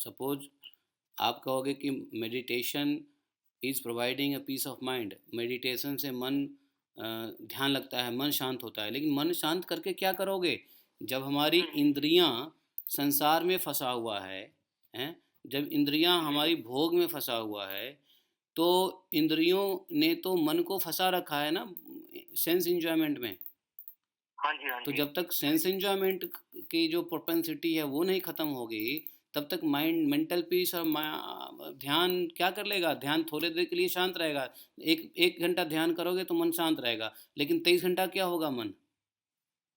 Suppose आप कहोगे कि meditation is providing a peace of mind, meditation से मन ध्यान लगता है, मन शांत होता है, लेकिन मन शांत करके क्या करोगे जब हमारी इंद्रियां संसार में फंसा हुआ है, हैं? जब इंद्रियां हमारी भोग में फंसा हुआ है, तो इंद्रियों ने तो मन को फंसा रखा है ना सेंस इंजॉयमेंट में। हाँ जी, हाँ तो जी। जब तक सेंस एंजॉयमेंट की जो प्रोपेंसिटी है वो नहीं ख़त्म होगी, तब तक माइंड मेंटल पीस और ध्यान क्या कर लेगा? ध्यान थोड़ी देर के लिए शांत रहेगा। एक एक घंटा ध्यान करोगे तो मन शांत रहेगा, लेकिन 23 घंटा क्या होगा मन?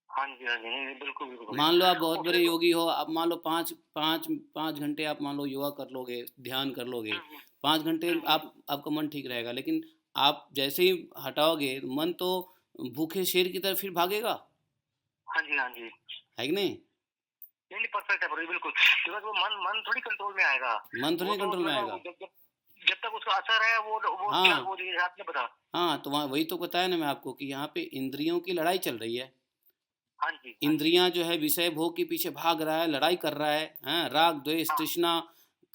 हाँ जी, हाँ जी। नहीं, नहीं, बिल्कुल, बिल्कुल भैया। मान लो आप बहुत और बड़े फिर योगी हो, आप मान लो 5 घंटे आप मान लो योगा कर लोगे, ध्यान कर लोगे, हुँ, हुँ। 5 घंटे हुँ, हुँ। आपका मन ठीक रहेगा, लेकिन आप जैसे ही हटाओगे मन तो भूखे शेर की तरफ फिर भागेगा, हाँ जी, हाँ जी। है कि नहीं? नहीं, नहीं, परफेक्ट है ब्रो, बिल्कुल। बिकॉज़ वो मन मन थोड़ी कंट्रोल में आएगा। मन तो वो नहीं तो कंट्रोल जो में है ना, वो आएगा। जब जब जब तक उसका असर है, वो चल हाँ, वो रही है, आपने बताया। हाँ, तो वहाँ वही तो बताया ना मैं आपको कि यहाँ पे इंद्रियों की लड़ाई चल रही है। हाँ जी, हाँ जी। इंद्रियाँ जो है विषय भोग के पीछे भाग रहा है, लड़ाई कर रहा है, हैं? राग, द्वेष, हाँ। तृष्णा,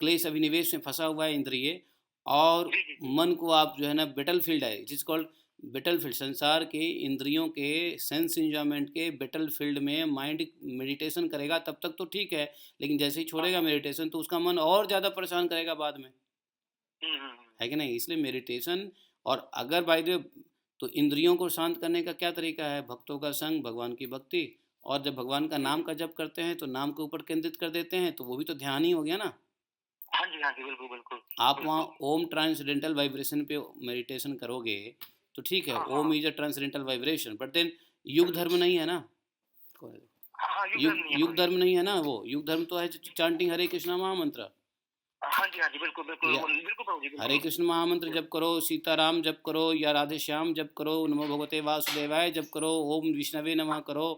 क्लेश, अभिनिवेश में फँसा हुआ है इंद्रिय, और जी, जी, जी। मन को आप जो है ना बैटलफ़ील्ड है, इट इज़ कॉल्ड बैटलफ़ील्ड, संसार के इंद्रियों के सेंस एन्जॉयमेंट के बैटलफ़ील्ड में माइंड मेडिटेशन करेगा तब तक तो ठीक है, लेकिन जैसे ही हाँ, छोड़ेगा हाँ। मेडिटेशन तो उसका मन और ज़्यादा परेशान करेगा बाद में। हुँ, हुँ, हुँ। है कि नहीं? इसलिए मेडिटेशन, और अगर बाय द वे तो इंद्रियों को शांत करने का क्या तरीका है? भक्तों का संग, भगवान की भक्ति, और जब भगवान का हुँ, नाम हुँ। का जप करते हैं तो नाम के ऊपर केंद्रित कर देते हैं, तो वो भी तो ध्यान ही हो गया ना। हाँ जी, हाँ जी। बिल्कुल, बिल्कुल। आप वहाँ बिल्कुल। ओम ट्रांसेंडेंटल वाइब्रेशन पे मेडिटेशन करोगे तो ठीक है, हाँ, ओम हाँ। Is a transcendental vibration, but then युग धर्म नहीं है ना। हाँ, हाँ, युग युग धर्म नहीं है युग ब्रो जी। धर्म नहीं है ना वो, युग धर्म तो है चांटिंग हरे कृष्णा महामंत्र। हाँ जी, हाँ जी। बिल्कुल, बिल्कुल। या वो बिल्कुल ब्रो जी, हरे बिल्कुल। कृष्ण महामंत्र जप करो, सीताराम जप करो, या राधे श्याम जप करो, नमो भगवते वासुदेवाय जप करो, ओम विष्णवे नमः करो,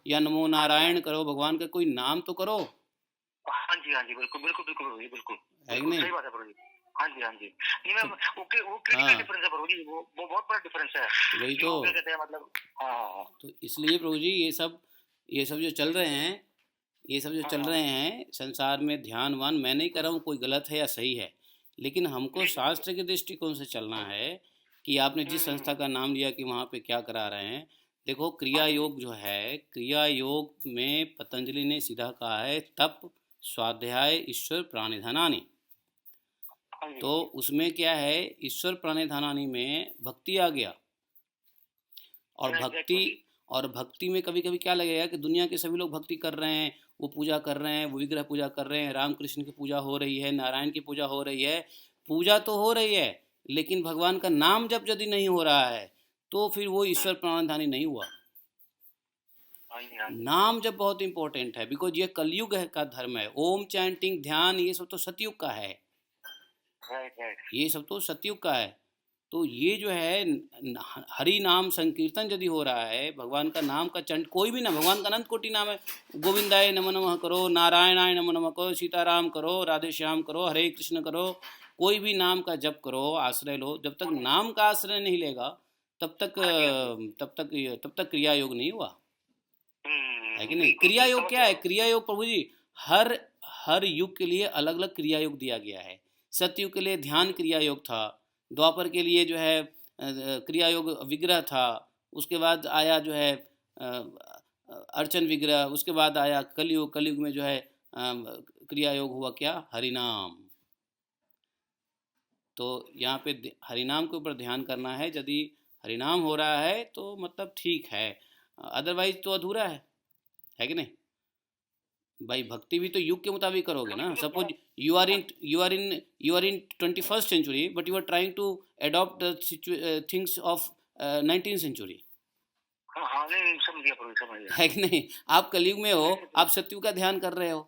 या नमो हाँ जी, हाँ नारायण जी। करो, भगवान का कोई नाम तो करो, हाँ जी, हाँ जी। बिल्कुल, बिल्कुल, बिल्कुल ब्रो जी, बिल्कुल। है कि बिल्कुल, नहीं? सही बात है ब्रो जी। हाँ जी, हाँ जी। नहीं, मैं तो वो क्रिटिकल हाँ, डिफरेंस है ब्रो जी, वो बहुत बड़ा डिफरेंस है तो वही कि तो। वो क्या कहते हैं मतलब। हाँ, हाँ, हाँ। तो इसलिए प्रभु जी ये सब जो चल रहे हैं, ये सब जो हाँ, चल हाँ। रहे हैं संसार में ध्यान वान, मैं नहीं कह रहा हूँ कोई गलत है या सही है, लेकिन हमको जी, जी, जी। शास्त्र के दृष्टिकोण से चलना है कि आपने हुँ, जिस हुँ, संस्था हुँ। का नाम लिया कि वहाँ पे क्या करा रहे हैं। देखो हाँ क्रिया जी। योग जो है, क्रिया योग में पतंजलि ने सीधा कहा है तप, स्वाध्याय, ईश्वर प्राणिधानानि। हाँ जी। तो उसमें क्या है, ईश्वर प्राणिधानानि में भक्ति आ गया। और एग्ज़ैक्ट भक्ति, ब्रो जी। और भक्ति में कभी कभी क्या लगेगा कि दुनिया के सभी लोग भक्ति कर रहे हैं, वो पूजा कर रहे हैं, वो विग्रह पूजा कर रहे हैं, राम कृष्ण की पूजा हो रही है, नारायण की पूजा हो रही है, पूजा तो हो रही है, लेकिन भगवान का नाम जब यदि नहीं हो रहा है तो फिर वो हुँ। ईश्वर प्राणधानी नहीं हुआ। हाँ जी, हाँ जी। नाम जब बहुत इंपॉर्टेंट है, बिकॉज ये कलयुग है का धर्म है, ओम चैंटिंग ध्यान ये सब तो सतयुग का है, राइट, राइट। ये सब तो सतयुग का है। तो ये जो है हरि नाम संकीर्तन यदि हो रहा है, भगवान का नाम का चंट, कोई भी ना, भगवान का अनंत कोटि नाम है, गोविंदाय नमः नमः करो, नारायणाय नमः नमः करो, सीताराम करो, राधे श्याम करो, हरे कृष्ण करो, कोई भी नाम का जप करो, आश्रय लो, जब तक हाँ जी। नाम का आश्रय नहीं लेगा तब तक हाँ जी, हाँ जी। तब तक क्रिया योग नहीं हुआ, है कि नहीं? बिल्कुल, क्रिया बिल्कुल योग समझ क्या गया है? ब्रो। क्रिया योग प्रभु जी हर हर युग के लिए अलग अलग क्रिया योग दिया गया है। सतयुग के लिए ध्यान क्रिया योग था, द्वापर के लिए जो है क्रिया योग विग्रह था, उसके बाद आया जो है अर्चन विग्रह, उसके बाद आया कलयुग, कलयुग में जो है क्रिया योग हुआ क्या, हरिनाम। तो यहाँ पे हरिनाम के ऊपर ध्यान करना है, यदि हरिनाम हो रहा है तो मतलब ठीक है, अदरवाइज तो अधूरा है कि नहीं? भाई भक्ति भी तो युग के मुताबिक करोगे ना। कभी-कभी सपोज बहुत। यू आर हाँ इन जी। You are in 21st century, but you are trying to adopt things of 19th century, हाँ, हाँ, नहीं, नहीं, समझ गया ब्रो, समझ गया। है कि नहीं? आप कलयुग में हो, नहीं, नहीं ब्रो। आप सतयुग का ध्यान कर रहे हो,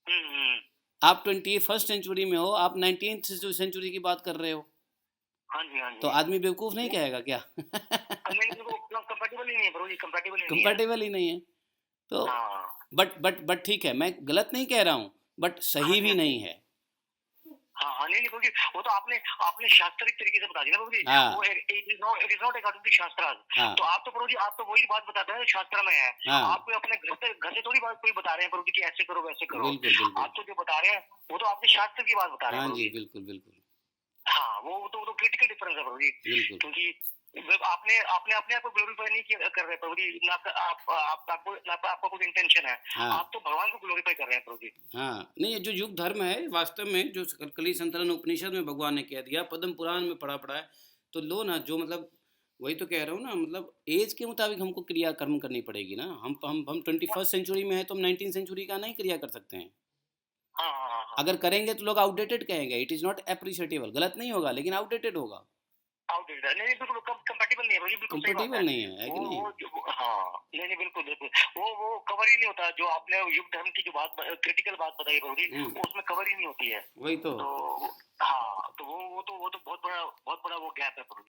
हुँ, हुँ। आप 21st सेंचुरी में हो, आप 19th सेंचुरी की बात कर रहे हो, हाँ जी, हाँ तो जी। आदमी बेवकूफ़ नहीं नहीं, कहेगा क्या? नहीं, नहीं, वो कंपैटिबल ही नहीं है ब्रो जी, कंपैटिबल ही नहीं है। कंपैटिबल ही नहीं है। तो हाँ। बट ठीक है, मैं गलत नहीं कह रहा हूँ, बट हाँ सही जी, भी हाँ जी। नहीं है। हाँ, हाँ, नहीं, नहीं, क्योंकि वो तो आपने आपने शास्त्रिक तरीके से बता दिया ना प्रभु जी, हाँ, वो it is not according to शास्त्रास। हाँ, तो आप तो प्रभु जी, आप तो वही बात बताते हैं जो शास्त्र में है। हाँ, आप कोई अपने घर से थोड़ी बात कोई बता रहे हैं प्रभु जी कि ऐसे करो, वैसे करो। बिल्कुल, बिल्कुल। आप तो जो बता रहे हैं, वो तो आपने शास्त्र की बात बता रहे हैं हाँ प्रभु जी, जी। बिल्कुल, बिल्कुल, हाँ, वो तो क्रिटिकल डिफरेंस है प्रभु जी, बिल्कुल। क्योंकि आपने आपने अपने आप को ग्लोरीफाई नहीं किया कर रहे प्रभु जी, ना आपका कुछ इंटेंशन है। हाँ, आप तो भगवान को ग्लोरीफाई कर रहे हैं प्रभु जी। हाँ। नहीं, ये जो युग धर्म है वास्तव में जो कलकली संतरण उपनिषद में भगवान ने कह दिया, पद्म पुराण में पड़ा है, तो लो ना जो मतलब वही तो कह रहा हूँ ना मतलब ऐज के मुताबिक हमको क्रिया कर्म करनी पड़ेगी ना। हम 21st सेंचुरी में हैं तो हम 19th सेंचुरी का नहीं क्रिया कर सकते हैं। हाँ, हाँ, हाँ, हाँ। अगर करेंगे तो लोग आउटडेटेड कहेंगे, इट इज़ नॉट एप्रिशिएटेबल गलत नहीं होगा लेकिन आउटडेटेड होगा, आउटडेटेड है। नहीं, नहीं, बिल्कुल कंपैटिबल नहीं है भाई, बिल्कुल सही बात है। कंपैटिबल नहीं है कि नहीं? हाँ, नहीं, नहीं, बिल्कुल, बिल्कुल। वो कवर ही नहीं होता जो आपने युग धर्म की जो बात क्रिटिकल बात बताई प्रभु जी, हुँ, वो उसमें कवर ही नहीं होती है। वही तो। तो हाँ, तो वो तो बहुत बड़ा वो गैप है प्रभु जी।